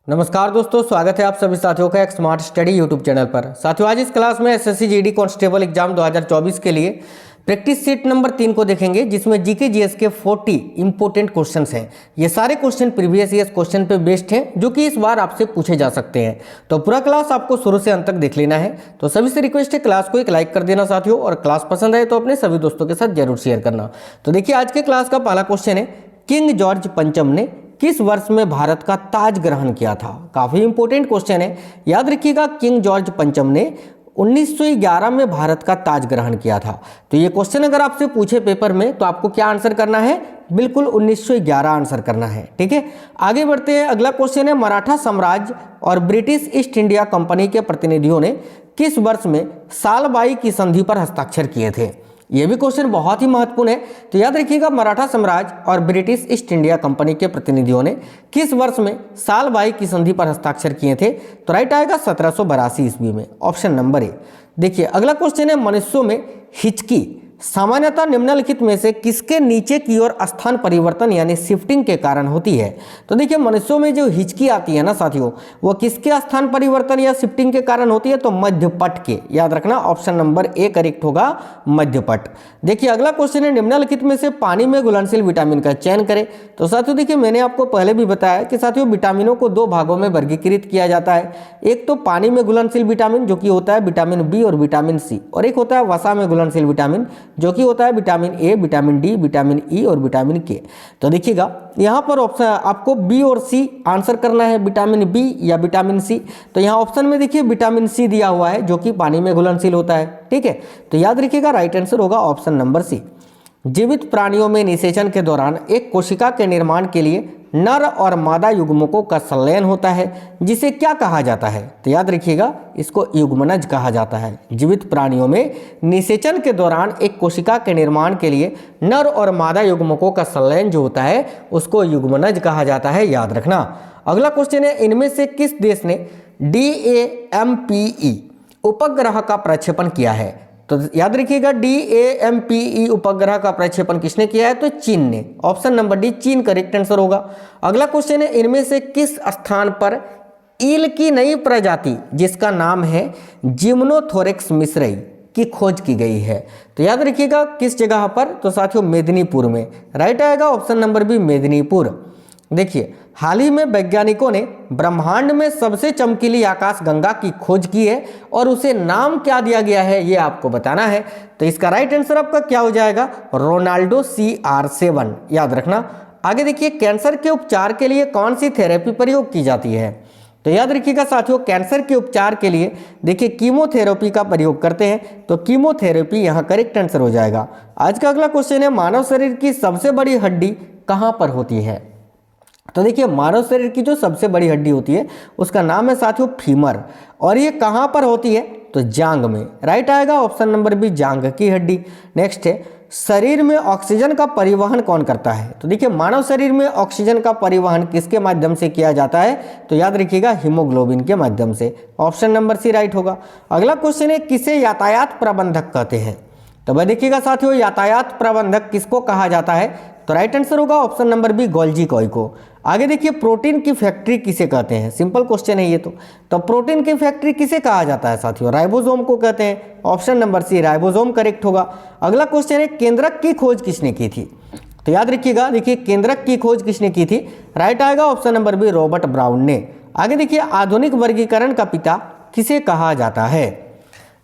नमस्कार दोस्तों, स्वागत है आप सभी साथियों का एक स्मार्ट स्टडी यूट्यूब चैनल पर। साथियों, आज इस क्लास में एसएससी जीडी कांस्टेबल एग्जाम 2024 के लिए प्रैक्टिस सेट नंबर 3 को देखेंगे, जिसमें जीके जीएस के 40 इंपोर्टेंट क्वेश्चंस हैं। ये सारे क्वेश्चन प्रीवियस ईयर क्वेश्चन पे बेस्ड हैं, जो कि इस बार आपसे पूछे जा सकते हैं। तो पूरा क्लास आपको शुरू से अंत तक देख लेना है। तो सभी से रिक्वेस्ट है, क्लास को एक लाइक कर देना साथियों, और क्लास पसंद आए तो अपने सभी दोस्तों के साथ जरूर शेयर करना। तो देखिए, आज के क्लास का पहला क्वेश्चन है, किंग जॉर्ज पंचम ने किस वर्ष में भारत का ताज ग्रहण किया था? काफी इंपोर्टेंट क्वेश्चन है, याद रखिएगा। किंग जॉर्ज पंचम ने 1911 में भारत का ताज ग्रहण किया था। तो ये क्वेश्चन अगर आपसे पूछे पेपर में, तो आपको क्या आंसर करना है? बिल्कुल 1911 आंसर करना है। ठीक है, आगे बढ़ते हैं। अगला क्वेश्चन है, मराठा साम्राज्य और ब्रिटिश ईस्ट इंडिया कंपनी के प्रतिनिधियों ने किस वर्ष में सालबाई की संधि पर हस्ताक्षर किए थे? यह भी क्वेश्चन बहुत ही महत्वपूर्ण है। तो याद रखिएगा, मराठा साम्राज्य और ब्रिटिश ईस्ट इंडिया कंपनी के प्रतिनिधियों ने किस वर्ष में सालबाई की संधि पर हस्ताक्षर किए थे? तो राइट आएगा 1782 ईस्वी में, ऑप्शन नंबर ए। देखिए, अगला क्वेश्चन है, मनुष्यों में हिचकी सामान्यतः निम्नलिखित में से किसके नीचे की ओर स्थान परिवर्तन यानी शिफ्टिंग के कारण होती है? तो देखिए, मनुष्यों में जो हिचकी आती है ना साथियों, वो किसके स्थान परिवर्तन या शिफ्टिंग के कारण होती है? तो मध्यपट के। याद रखना, ऑप्शन नंबर ए करेक्ट होगा, मध्यपट। देखिए, अगला क्वेश्चन है, निम्नलिखित में से पानी में घुलनशील विटामिन का चयन करें। तो साथियों देखिए, मैंने आपको पहले भी बताया कि साथियों विटामिनों को दो भागों में वर्गीकृत किया जाता है। एक तो पानी में घुलनशील विटामिन, जो कि होता है विटामिन बी और विटामिन सी, और एक होता है वसा में घुलनशील विटामिन, जो कि होता है vitamin A, vitamin D, vitamin E और विटामिन के। तो देखिएगा, यहाँ पर ऑप्शन आपको बी और सी आंसर करना है, विटामिन बी या विटामिन सी। तो यहाँ ऑप्शन में देखिए विटामिन सी दिया हुआ है, जो कि पानी में घुलनशील होता है। ठीक है, तो याद रखिएगा, राइट आंसर होगा ऑप्शन नंबर सी। जीवित प्राणियों में निषेचन के दौरान एक कोशिका के निर्माण के लिए नर और मादा युग्मकों का संलयन होता है, जिसे क्या कहा जाता है? तो याद रखिएगा, इसको युग्मनज कहा जाता है। जीवित प्राणियों में निषेचन के दौरान एक कोशिका के निर्माण के लिए नर और मादा युग्मकों का संलयन जो होता है, उसको युग्मनज कहा जाता है, याद रखना। अगला क्वेश्चन है, इनमें से किस देश ने DAMPE उपग्रह का प्रक्षेपण किया है? तो याद रखिएगा, DAMPE उपग्रह का प्रक्षेपण किसने किया है? तो चीन ने। ऑप्शन नंबर डी, चीन करेक्ट आंसर होगा। अगला क्वेश्चन है, इनमें से किस स्थान पर ईल की नई प्रजाति जिसका नाम है जिम्नोथोरेक्स मिस्रई की खोज की गई है? तो याद रखिएगा, किस जगह पर? तो साथियों मेदिनीपुर में। राइट आएगा ऑप्शन नंबर बी, मेदिनीपुर। देखिए, हाल ही में वैज्ञानिकों ने ब्रह्मांड में सबसे चमकीली आकाशगंगा की खोज की है, और उसे नाम क्या दिया गया है, ये आपको बताना है। तो इसका राइट आंसर आपका क्या हो जाएगा? रोनाल्डो CR7, याद रखना। आगे देखिए, कैंसर के उपचार के लिए कौन सी थेरेपी प्रयोग की जाती है? तो याद रखिएगा साथियों, कैंसर के उपचार के लिए देखिए कीमोथेरेपी का प्रयोग करते हैं। तो कीमोथेरेपी यहाँ करेक्ट आंसर हो जाएगा। आज का अगला क्वेश्चन है, मानव शरीर की सबसे बड़ी हड्डी कहाँ पर होती है? तो देखिए, मानव शरीर की जो सबसे बड़ी हड्डी होती है, उसका नाम है साथियों फीमर, और ये कहाँ पर होती है? तो जांग में। राइट आएगा ऑप्शन नंबर बी, जांग की हड्डी। नेक्स्ट है, शरीर में ऑक्सीजन का परिवहन कौन करता है? तो देखिए, मानव शरीर में ऑक्सीजन का परिवहन किसके माध्यम से किया जाता है? तो याद रखिएगा, हीमोग्लोबिन के माध्यम से। ऑप्शन नंबर सी राइट होगा। अगला क्वेश्चन है, किसे यातायात प्रबंधक कहते हैं? तो भाई देखिएगा साथियों, यातायात प्रबंधक किसको कहा जाता है? तो राइट आंसर होगा ऑप्शन नंबर बी, गोल्जी कॉय को। आगे देखिए, प्रोटीन की फैक्ट्री किसे कहते हैं? सिंपल क्वेश्चन है ये तो प्रोटीन की फैक्ट्री किसे कहा जाता है साथियों? राइबोसोम को कहते हैं। Option number C, ribosome correct होगा। अगला क्वेश्चन है, केंद्रक की खोज किसने की थी? तो याद रखिएगा, देखिए केंद्रक की खोज किसने की थी? राइट आएगा option number B, Robert Brown ने। आगे देखिए, आधुनिक वर्गीकरण का पिता किसे कहा जाता है?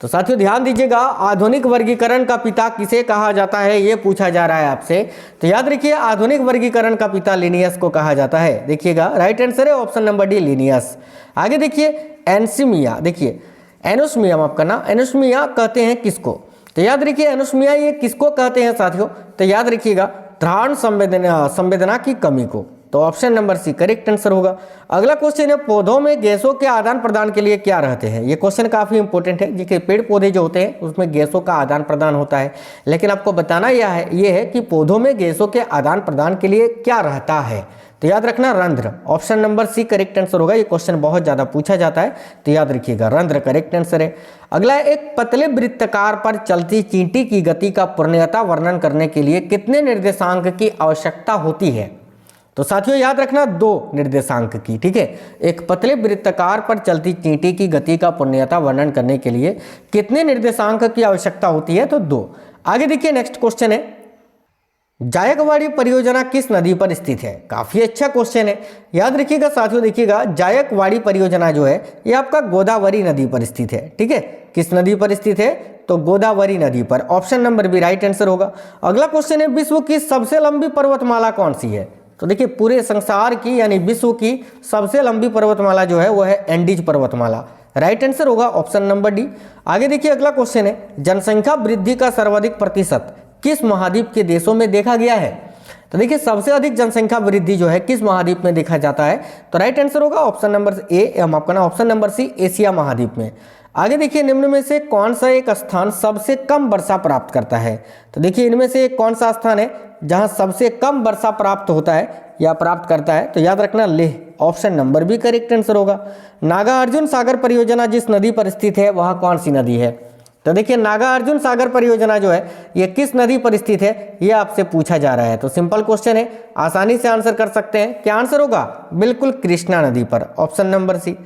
तो साथियों ध्यान दीजिएगा, आधुनिक वर्गीकरण का पिता किसे कहा जाता है, ये पूछा जा रहा है आपसे। तो याद रखिए, आधुनिक वर्गीकरण का पिता लिनियस को कहा जाता है। देखिएगा, राइट आंसर है ऑप्शन नंबर डी, लिनियस। आगे देखिए, एनसीमिया, देखिए एनोस्मिया, माफ करना, एनोस्मिया कहते हैं किसको? तो याद रखिए, एनोस्मिया ये किसको कहते हैं साथियों? तो याद रखिएगा, ध्यान संवेदना की कमी को। तो option number C correct answer होगा। अगला क्वेश्चन है, पौधों में गैसों के आदान प्रदान के लिए क्या रहते हैं? ये क्वेश्चन काफी इंपॉर्टेंट है। देखिए, पेड़ पौधे जो होते हैं उसमें गैसों का आदान प्रदान होता है, लेकिन आपको बताना यह है कि पौधों में गैसों के आदान प्रदान के लिए क्या रहता है? तो याद रखना, रंध्र। Option number C correct answer होगा। ये क्वेश्चन बहुत ज्यादा पूछा जाता है, तो याद रखिएगा, रंध्र करेक्ट आंसर है। अगला, एक पतले वृत्ताकार पर चलती चींटी की गति का पूर्णतः वर्णन करने के लिए कितने निर्देशांक की आवश्यकता होती है? तो साथियों याद रखना 2 निर्देशांक की, ठीक है। एक पतले वृत्ताकार पर चलती चींटी की गति का पुण्यता वर्णन करने के लिए कितने निर्देशांक की आवश्यकता होती है, तो 2। आगे देखिए नेक्स्ट क्वेश्चन है, जायकवाड़ी परियोजना किस नदी पर स्थित है। काफी अच्छा क्वेश्चन है, याद रखिएगा साथियों। देखिएगा जायकवाड़ी परियोजना जो है ये आपका गोदावरी नदी पर स्थित है, ठीक है। किस नदी पर स्थित है, तो गोदावरी नदी पर। Option number B right answer होगा। अगला क्वेश्चन है, विश्व की सबसे लंबी पर्वतमाला कौन सी है। तो देखिए पूरे संसार की यानी विश्व की सबसे लंबी पर्वतमाला जो है वो है एंडीज पर्वतमाला। राइट आंसर होगा ऑप्शन नंबर डी। आगे देखिए अगला क्वेश्चन है, जनसंख्या वृद्धि का सर्वाधिक प्रतिशत किस महाद्वीप के देशों में देखा गया है। तो देखिए सबसे अधिक जनसंख्या वृद्धि जो है किस महाद्वीप में देखा जाता है, तो राइट आंसर होगा ऑप्शन नंबर ए, माफ करना ऑप्शन नंबर सी, एशिया महाद्वीप में। आगे देखिए निम्न में से कौन सा एक स्थान सबसे कम वर्षा प्राप्त करता है। तो देखिए इनमें से कौन सा स्थान है जहां सबसे कम वर्षा प्राप्त होता है या प्राप्त करता है, तो याद रखना Leh. Option number B correct answer होगा। नागार्जुन सागर परियोजना जिस नदी पर स्थित है वह कौन सी नदी है। तो देखिए नागार्जुन सागर परियोजना जो है ये किस नदी पर स्थित है, ये आपसे पूछा जा रहा है। तो सिंपल क्वेश्चन है, आसानी से आंसर कर सकते हैं। क्या आंसर होगा, बिल्कुल कृष्णा नदी पर, ऑप्शन नंबर सी।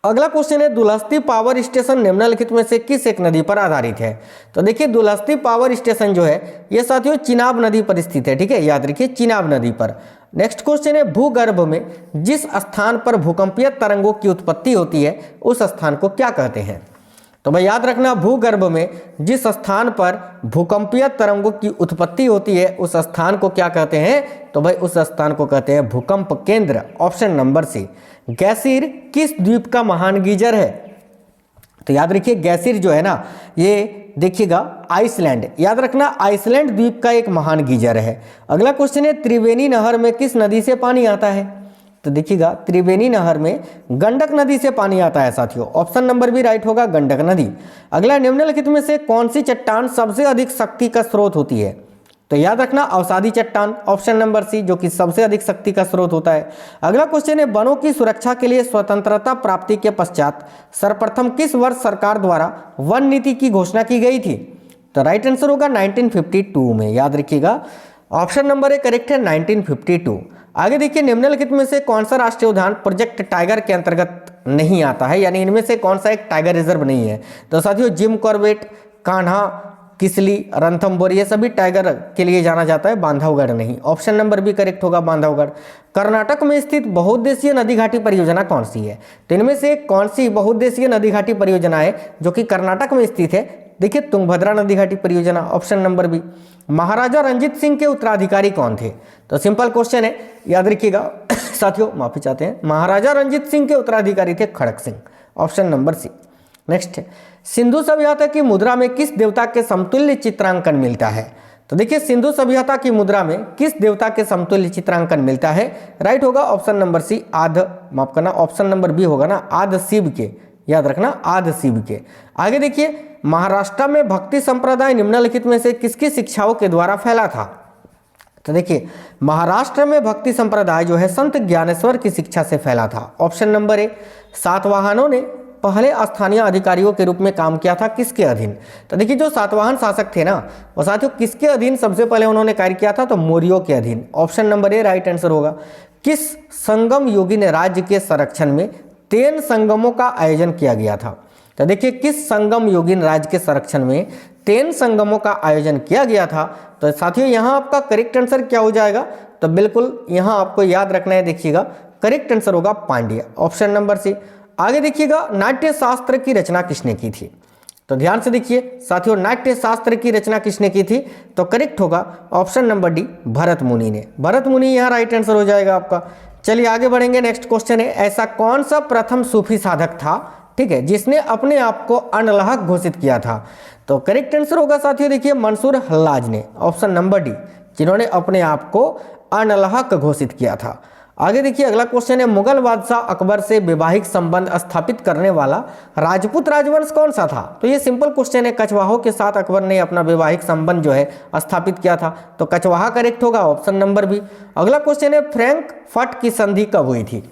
अगला क्वेश्चन है, दुलहस्ती पावर स्टेशन निम्नलिखित में से किस एक नदी पर आधारित है। तो देखिए दुलहस्ती पावर स्टेशन जो है ये साथियों चिनाब नदी पर स्थित है, ठीक है। याद रखिए चिनाब नदी पर। नेक्स्ट क्वेश्चन है, भूगर्भ में जिस स्थान पर भूकंपीय तरंगों की उत्पत्ति होती है उस स्थान को क्या कहते हैं। तो भाई याद रखना, भूगर्भ में जिस स्थान पर भूकंपीय तरंगों की उत्पत्ति होती है उस स्थान को क्या कहते हैं, तो भाई उस स्थान को कहते हैं भूकंप केंद्र। ऑप्शन नंबर सी। गैसीर किस द्वीप का महान गीजर है। तो याद रखिए गैसीर जो है ना ये देखिएगा आइसलैंड, याद रखना आइसलैंड द्वीप का एक महान गीजर है। अगला क्वेश्चन है, त्रिवेणी नहर में किस नदी से पानी आता है। तो देखिएगा त्रिवेणी नहर में गंडक नदी से पानी आता है साथियों। ऑप्शन नंबर भी राइट होगा, गंडक नदी। अगला, निम्नलिखित में से कौन सी चट्टान सबसे अधिक शक्ति का स्रोत होती है। तो याद रखना अवसादी चट्टान, ऑप्शन नंबर सी, जो कि सबसे अधिक शक्ति का स्रोत होता है। अगला क्वेश्चन है, वनों की सुरक्षा के लिए स्वतंत्रता प्राप्ति के पश्चात सर्वप्रथम किस वर्ष सरकार द्वारा वन नीति की घोषणा की गई थी। तो राइट आंसर होगा 1952 में। याद रखिएगा ऑप्शन नंबर ए करेक्ट है 1952। आगे देखिए, निम्नलिखित में से कौन सा राष्ट्रीय उद्यान प्रोजेक्ट टाइगर के अंतर्गत नहीं आता है, यानी इनमें से कौन सा एक टाइगर रिजर्व नहीं है। तो साथियों जिम कॉर्बेट, कान्हा, किसली, रणथंभौर ये सभी टाइगर के लिए जाना जाता है, बांधवगढ़ नहीं। ऑप्शन नंबर भी करेक्ट होगा, बांधवगढ़। कर्नाटक में स्थित बहुउद्देशीय नदी घाटी परियोजना कौन सी है। तो इनमें से कौन सी बहुउद्देशीय नदी घाटी परियोजना है जो कि कर्नाटक में स्थित है। देखिए तुंगभद्रा नदी घाटी परियोजना, ऑप्शन नंबर बी। महाराजा रंजीत सिंह के उत्तराधिकारी कौन थे। तो सिंपल क्वेश्चन है, याद रखिएगा साथियों, माफी चाहते हैं, महाराजा रंजीत सिंह के उत्तराधिकारी थे Kharak Singh, option number C. Next है, सिंधु सभ्यता की मुद्रा में किस देवता के समतुल्य चित्रांकन मिलता है। तो देखिए सिंधु सभ्यता की मुद्रा में किस देवता के समतुल्य चित्रांकन मिलता है। राइट होगा ऑप्शन नंबर सी, आध, माफ करना ऑप्शन नंबर बी होगा ना, आध शिव के। याद रखना आध शिव के। आगे देखिए, महाराष्ट्र में भक्ति संप्रदाय निम्नलिखित में से किसकी शिक्षाओं के द्वारा फैला था। तो देखिए महाराष्ट्र में भक्ति संप्रदाय जो है संत ज्ञानेश्वर की शिक्षा से फैला था। Option number A. सातवाहनों ने पहले स्थानीय अधिकारियों के रूप में काम किया था, किसके अधीन। तो देखिए जो सातवाहन शासक थे ना वो साथियों किसके अधीन सबसे पहले उन्होंने कार्य किया था, तो मौर्यों के अधीन। Option number A right answer होगा। किस संगम योगी ने राज्य के संरक्षण में 3 संगमों का आयोजन किया गया था। तो देखिए किस संगम योगी राज्य के संरक्षण में 3 संगमों का आयोजन किया गया था। तो साथियों यहाँ आपका करेक्ट आंसर क्या हो जाएगा, तो बिल्कुल यहाँ आपको याद रखना है, देखिएगा करेक्ट आंसर होगा पांड्य, ऑप्शन नंबर सी। आगे देखिएगा, नाट्य शास्त्र की रचना किसने की थी। तो ध्यान से देखिए साथियों, नाट्य शास्त्र की रचना किसने की थी, तो करेक्ट होगा ऑप्शन नंबर डी, भरत मुनि ने। भरत मुनि यहाँ राइट आंसर हो जाएगा आपका। चलिए आगे बढ़ेंगे। नेक्स्ट क्वेश्चन है, ऐसा कौन सा प्रथम सूफी साधक था, ठीक है, जिसने अपने आप को अनलहक घोषित किया था। तो करेक्ट आंसर होगा साथियों देखिए मंसूर हल्लाज ने, ऑप्शन नंबर डी, जिन्होंने अपने आप को अनलहक घोषित किया था। आगे देखिए अगला क्वेश्चन है, मुगल बादशाह अकबर से वैवाहिक संबंध स्थापित करने वाला राजपूत राजवंश कौन सा था। तो ये सिंपल क्वेश्चन है, कछवाहों के साथ अकबर ने अपना वैवाहिक संबंध जो है स्थापित किया था, तो कछवाहा करेक्ट होगा, ऑप्शन नंबर बी। अगला क्वेश्चन है, फ्रैंकफर्ट की संधि कब हुई थी।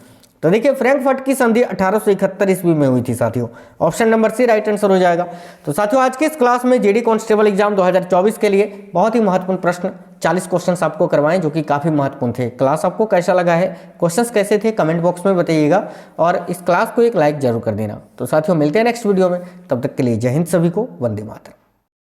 तो देखिए फ्रैंकफर्ट की संधि 1871 ईस्वी में हुई थी साथियों, option number C right answer हो जाएगा। तो साथियों आज के इस क्लास में जेडी कांस्टेबल एग्जाम 2024 के लिए बहुत ही महत्वपूर्ण प्रश्न 40 क्वेश्चंस आपको करवाएं जो कि काफ़ी महत्वपूर्ण थे। क्लास आपको कैसा लगा है, क्वेश्चंस कैसे थे, कमेंट बॉक्स में बताइएगा और इस क्लास को एक लाइक जरूर कर देना। तो साथियों मिलते हैं नेक्स्ट वीडियो में, तब तक के लिए जय हिंद, सभी को वंदे मातरम।